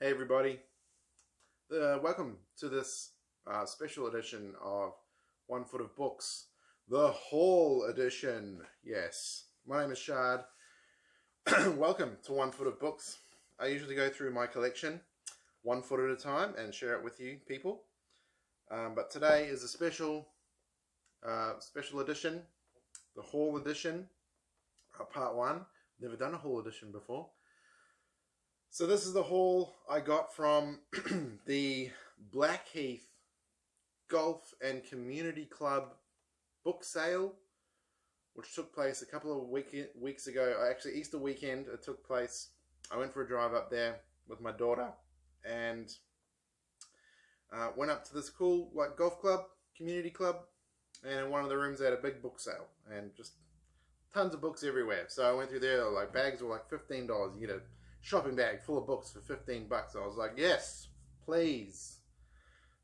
Hey everybody, welcome to this special edition of 1 Foot of Books, the Haul edition. Yes, my name is Shard. Welcome to 1 Foot of Books. I usually go through my collection 1 foot at a time and share it with you people. But today is a special edition, the Haul edition, part 1. Never done a Haul edition before. So this is the haul I got from the Blackheath Golf and Community Club book sale, which took place a couple of weeks ago. Actually, Easter weekend it took place. I went for a drive up there with my daughter and went up to this cool golf club, community club, and in one of the rooms they had a big book sale and just tons of books everywhere. So I went through there, bags were like $15. You get a shopping bag full of books for 15 bucks. I was like, yes, please.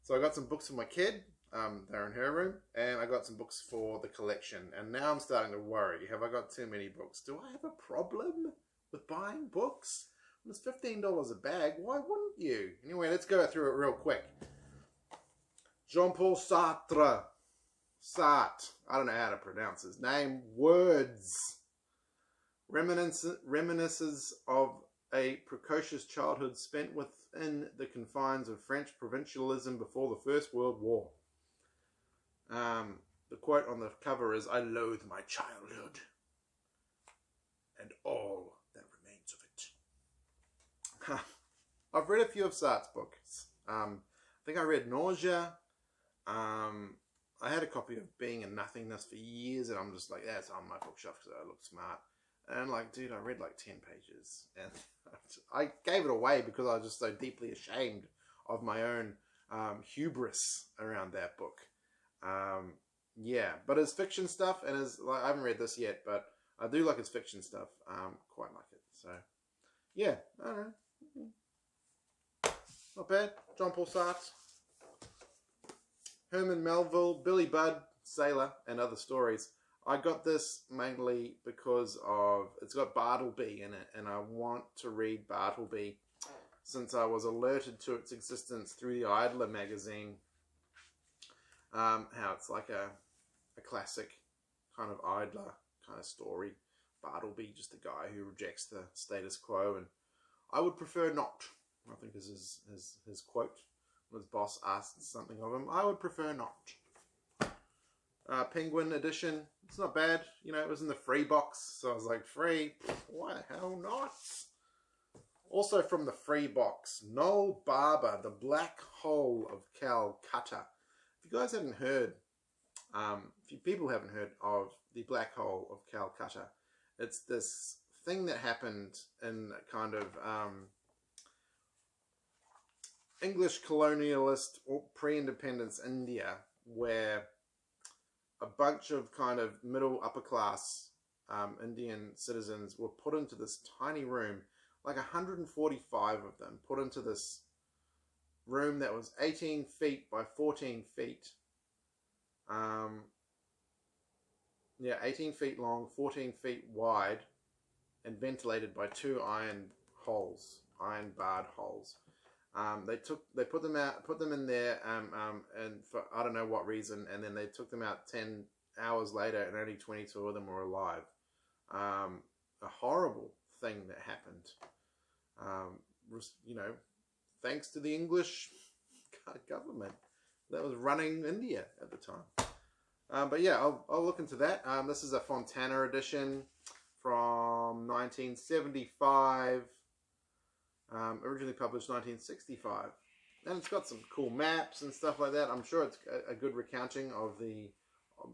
So I got some books for my kid, they're in her room, and I got some books for the collection. And now I'm starting to worry, have I got too many books? Do I have a problem with buying books? When it's $15 a bag, why wouldn't you? Anyway, let's go through it real quick. Jean-Paul Sartre. Sartre. I don't know how to pronounce his name. Words. Reminiscences of a precocious childhood spent within the confines of French provincialism before the First World War. The quote on the cover is, "I loathe my childhood and all that remains of it." I've read a few of Sartre's books. I think I read Nausea. I had a copy of Being and Nothingness for years, and I'm just like, that's on my bookshelf because I look smart. And dude, I read 10 pages and I gave it away because I was just so deeply ashamed of my own hubris around that book. Yeah, but his fiction stuff and his, I haven't read this yet, but I do like his fiction stuff. Quite like it. So, yeah, I don't know. Not bad. Jean-Paul Sartre. Herman Melville, Billy Budd, Sailor, and Other Stories. I got this mainly because of, it's got Bartleby in it, and I want to read Bartleby since I was alerted to its existence through the Idler magazine. How it's like a classic kind of Idler kind of story. Bartleby, just a guy who rejects the status quo, and I would prefer not, I think is his quote when his boss asked something of him. I would prefer not. Penguin edition. It's not bad. You know, it was in the free box. So I was like, free? Why the hell not? Also from the free box, Noel Barber, The Black Hole of Calcutta. If you guys haven't heard, if you people haven't heard of The Black Hole of Calcutta, it's this thing that happened in kind of English colonialist or pre-independence India, where a bunch of kind of middle upper class Indian citizens were put into this tiny room, like 145 of them, put into this room that was 18 feet by 14 feet. Yeah, 18 feet long, 14 feet wide, and ventilated by 2 iron barred holes. They put them in there, and for I don't know what reason, and then they took them out 10 hours later, and only 22 of them were alive. A horrible thing that happened. You know, thanks to the English government that was running India at the time. But yeah, I'll look into that. This is a Fontana edition from 1975. Originally published 1965, and it's got some cool maps and stuff like that. I'm sure it's a good recounting of the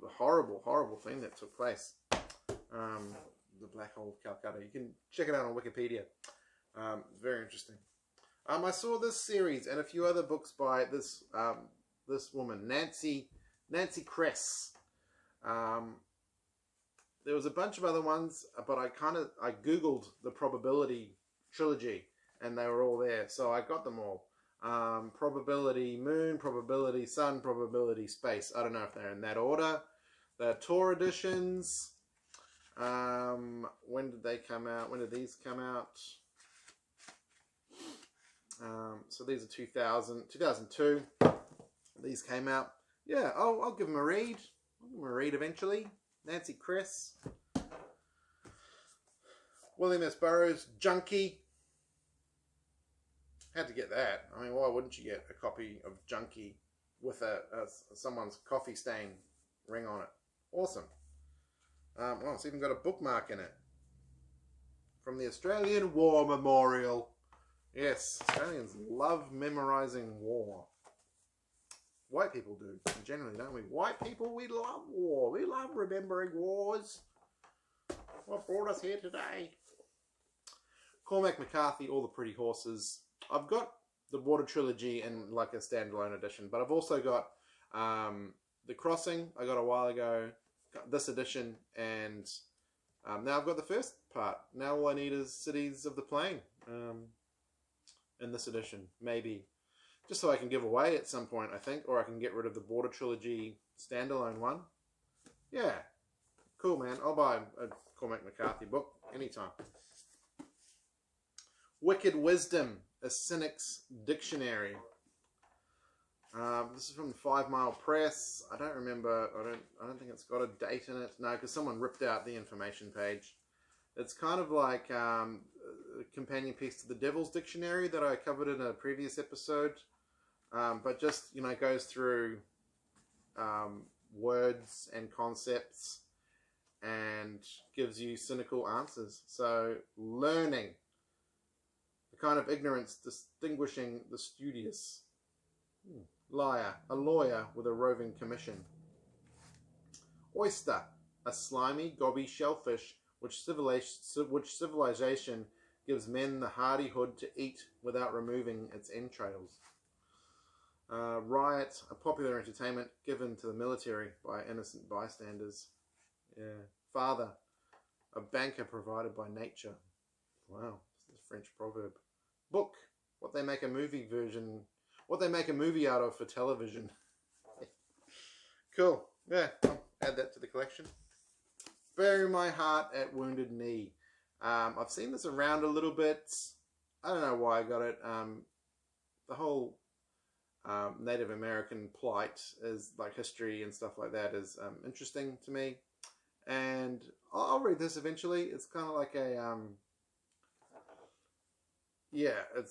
horrible thing that took place. The Black Hole of Calcutta. You can check it out on Wikipedia. It's very interesting. I saw this series and a few other books by this woman, Nancy Kress. There was a bunch of other ones, but I googled the Probability trilogy, and they were all there, so I got them all. Probability Moon, Probability Sun, Probability Space. I don't know if they're in that order. The Tor editions. When did they come out? When did these come out? So these are 2002. These came out. Yeah, I'll give them a read. I'll give them a read eventually. Nancy Kress. William S. Burroughs, Junkie. Had to get that. I mean, why wouldn't you get a copy of Junkie with someone's coffee stain ring on it? Awesome. Well, it's even got a bookmark in it. From the Australian War Memorial. Yes, Australians love memorising war. White people do, generally, don't we? White people, we love war. We love remembering wars. What brought us here today? Cormac McCarthy, All the Pretty Horses. I've got the Water Trilogy in like a standalone edition, but I've also got The Crossing I got a while ago, got this edition, and now I've got the first part. Now all I need is Cities of the Plain in this edition, maybe. Just so I can give away at some point, I think, or I can get rid of the Border Trilogy standalone one. Yeah, cool, man. I'll buy a Cormac McCarthy book anytime. Wicked Wisdom, A Cynic's Dictionary. This is from the 5 Mile Press. I don't remember. I don't think it's got a date in it. No, because someone ripped out the information page. It's kind of like a companion piece to the Devil's Dictionary that I covered in a previous episode. But just, you know, goes through words and concepts and gives you cynical answers. So, learning. The kind of ignorance distinguishing the studious. Liar. A lawyer with a roving commission. Oyster. A slimy, gobby shellfish which civilization gives men the hardihood to eat without removing its entrails. Riot, a popular entertainment given to the military by innocent bystanders. Yeah. Father, a banker provided by nature. Wow, this is a French proverb. Book, what they make a movie out of for television. Cool. Yeah, I'll add that to the collection. Bury My Heart at Wounded Knee. I've seen this around a little bit. I don't know why I got it. The whole Native American plight is like history and stuff like that is interesting to me, and I'll read this eventually. It's kind of like a it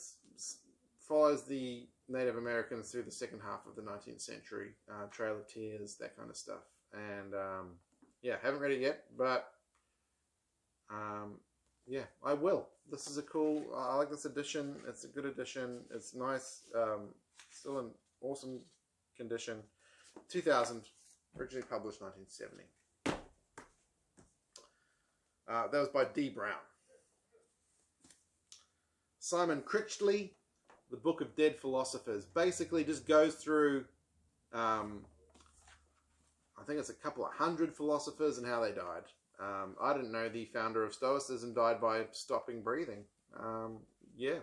follows the Native Americans through the second half of the 19th century, Trail of Tears, that kind of stuff, and yeah, haven't read it yet, but yeah, I will. This is a cool. I like this edition. It's a good edition. It's nice. Still in awesome condition. 2000, originally published 1970. That was by D. Brown. Simon Critchley, The Book of Dead Philosophers. Basically just goes through, I think it's a couple of hundred philosophers and how they died. I didn't know the founder of Stoicism died by stopping breathing. Yeah.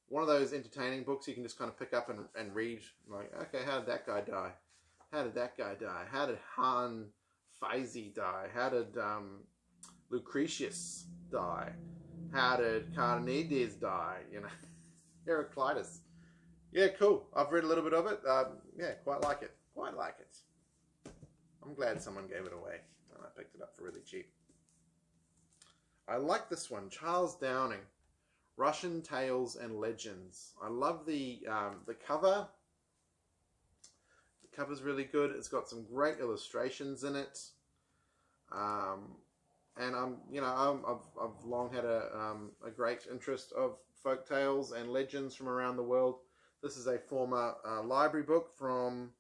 One of those entertaining books you can just kind of pick up and read. Like, okay, how did that guy die? How did that guy die? How did Han Faisy die? How did Lucretius die? How did Carneades die? You know, Heraclitus. Yeah, cool. I've read a little bit of it. Yeah, quite like it. Quite like it. I'm glad someone gave it away. And I picked it up for really cheap. I like this one. Charles Downing. Russian Tales and Legends. I love the cover. The cover's really good. It's got some great illustrations in it. And I've long had a great interest of folk tales and legends from around the world. This is a former library book from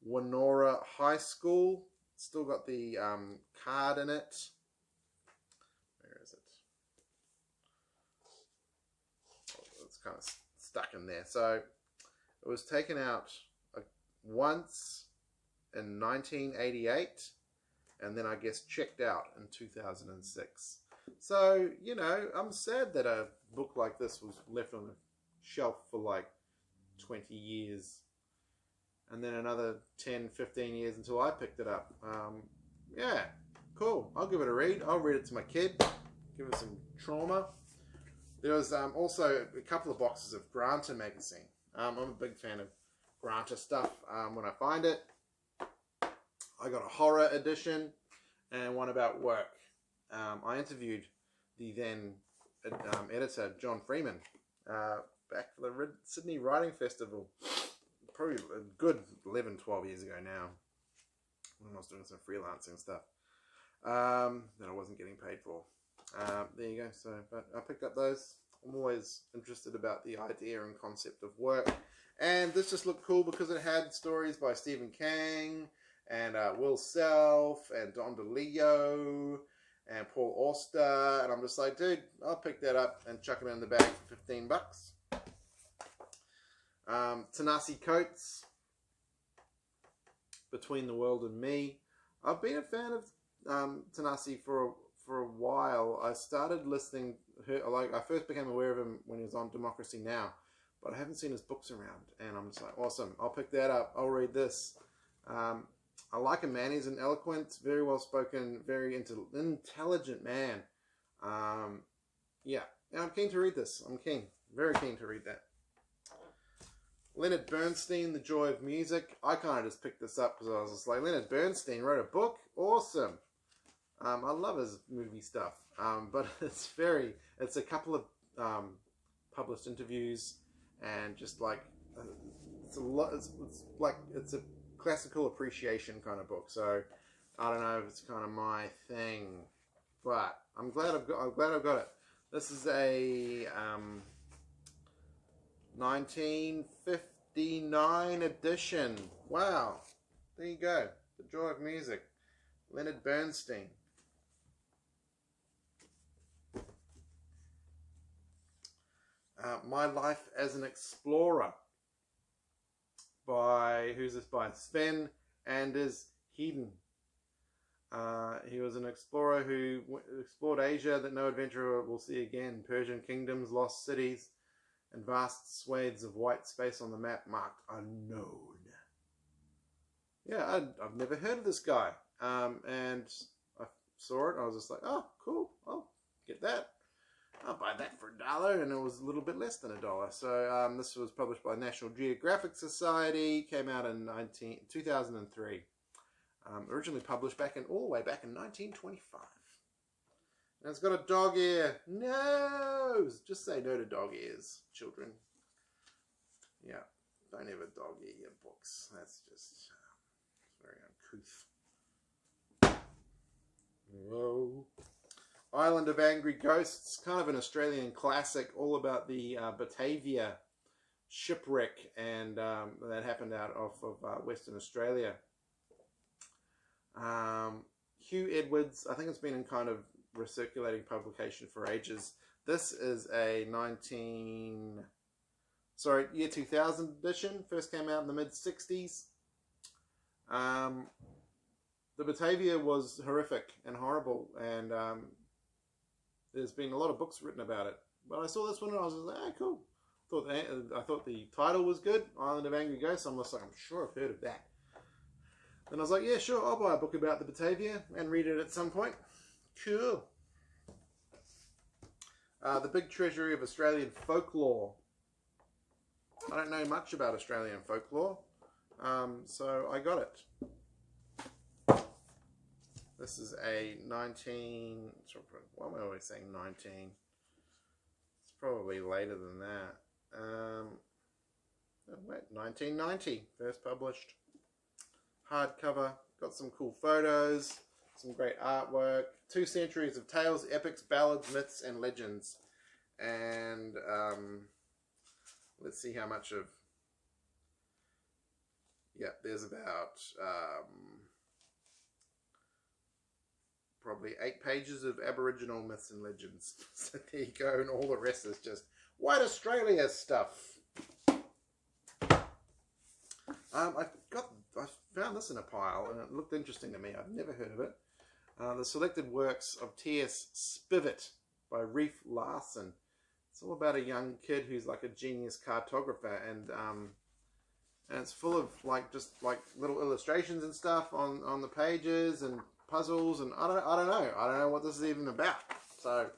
Winora High School. Still got the card in it. Where is it? It's kind of stuck in there. So it was taken out once in 1988. And then I guess checked out in 2006. So, you know, I'm sad that a book like this was left on the shelf for like 20 years. And then another 10, 15 years until I picked it up. Yeah, cool. I'll give it a read. I'll read it to my kid. Give it some trauma. There was also a couple of boxes of Granta magazine. I'm a big fan of Granta stuff when I find it. I got a horror edition and one about work. I interviewed the then editor, John Freeman, back for the Sydney Writing Festival. Probably a good 11, 12 years ago now. When I was doing some freelancing stuff that I wasn't getting paid for. There you go. So, but I picked up those. I'm always interested about the idea and concept of work. And this just looked cool because it had stories by Stephen King and Will Self and Don DeLeo and Paul Auster. And I'm just like, dude, I'll pick that up and chuck it in the bag for $15. Ta-Nehisi Coates, Between the World and Me. I've been a fan of Ta-Nehisi for a while. I started listening. I first became aware of him when he was on Democracy Now, but I haven't seen his books around, and I'm just like, awesome. I'll pick that up. I'll read this. I like him, man. He's an eloquent, very well spoken, very intelligent man. Yeah, and I'm keen to read this. I'm keen, very keen to read that. Leonard Bernstein, The Joy of Music. I kind of just picked this up because I was just like, Leonard Bernstein wrote a book? Awesome. I love his movie stuff. But it's a couple of published interviews and just like, it's a classical appreciation kind of book. So I don't know if it's kind of my thing, but I'm glad I've got it. This is a 1959 edition. Wow. There you go. The Joy of Music. Leonard Bernstein. My Life as an Explorer. Who's this by? Sven Anders Hedin. He was an explorer who explored Asia that no adventurer will see again. Persian kingdoms, lost cities, and vast swathes of white space on the map marked unknown. Yeah, I've never heard of this guy. And I saw it, I was just like, oh, cool, I'll get that. I'll buy that for $1, and it was a little bit less than $1. So this was published by National Geographic Society, came out in 2003. Originally published all the way back in 1925. And it's got a dog ear. No! Just say no to dog ears, children. Yeah, don't ever dog ear your books. That's just very uncouth. Whoa. Island of Angry Ghosts, kind of an Australian classic, all about the Batavia shipwreck and that happened out off of Western Australia. Hugh Edwards, I think it's been in kind of recirculating publication for ages. This is a year 2000 edition, first came out in the mid-60s. The Batavia was horrific and horrible, and there's been a lot of books written about it. But I saw this one and I was like, ah, cool. I thought the title was good, Island of Angry Ghosts. I'm just like, I'm sure I've heard of that. And I was like, yeah, sure, I'll buy a book about the Batavia and read it at some point. Cool. The Big Treasury of Australian Folklore. I don't know much about Australian folklore, so I got it. This is a why am I always saying 19? It's probably later than that. 1990, first published. Hardcover, got some cool photos, some great artwork. 2 centuries of tales, epics, ballads, myths, and legends. And let's see how much of... Yeah, there's about... probably 8 pages of Aboriginal myths and legends. So there you go, and all the rest is just White Australia stuff. I found this in a pile, and it looked interesting to me. I've never heard of it. The Selected Works of T.S. Spivet by Reef Larson. It's all about a young kid who's like a genius cartographer, and it's full of just little illustrations and stuff on the pages and puzzles, and I don't know what this is even about. So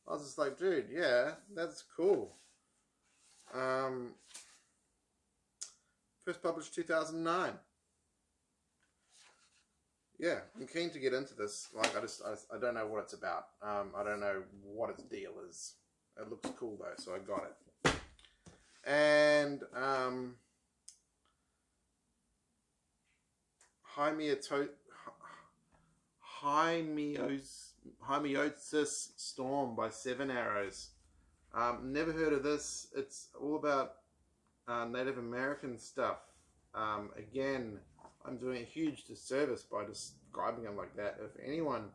I was just like, dude, yeah, that's cool. First published 2009. Yeah, I'm keen to get into this. Like, I don't know what it's about. I don't know what its deal is. It looks cool though, so I got it. And Hymiosis Storm by Seven Arrows. Never heard of this. It's all about Native American stuff. Again, I'm doing a huge disservice by describing it like that. If anyone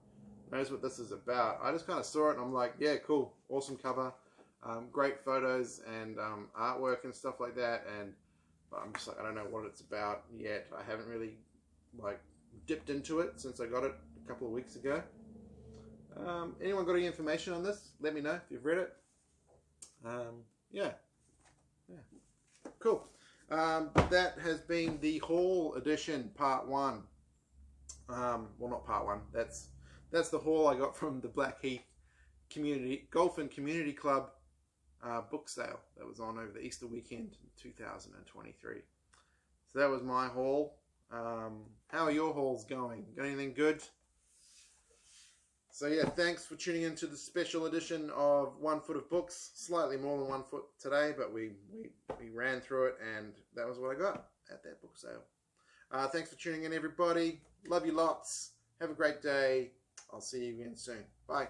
knows what this is about, I just kind of saw it and I'm like, yeah, cool, awesome cover, great photos and artwork and stuff like that. And I'm just like, I don't know what it's about yet. I haven't really like dipped into it since I got it a couple of weeks ago. Anyone got any information on this? Let me know if you've read it. Yeah, cool. That has been the haul edition, part 1. Well, not part 1. That's the haul I got from the Blackheath Golf and Community Club book sale that was on over the Easter weekend in 2023. So that was my haul. How are your hauls going? Got anything good? So yeah, thanks for tuning in to the special edition of 1 Foot of Books. Slightly more than 1 foot today, but we ran through it, and that was what I got at that book sale. Thanks for tuning in, everybody. Love you lots. Have a great day. I'll see you again soon. Bye.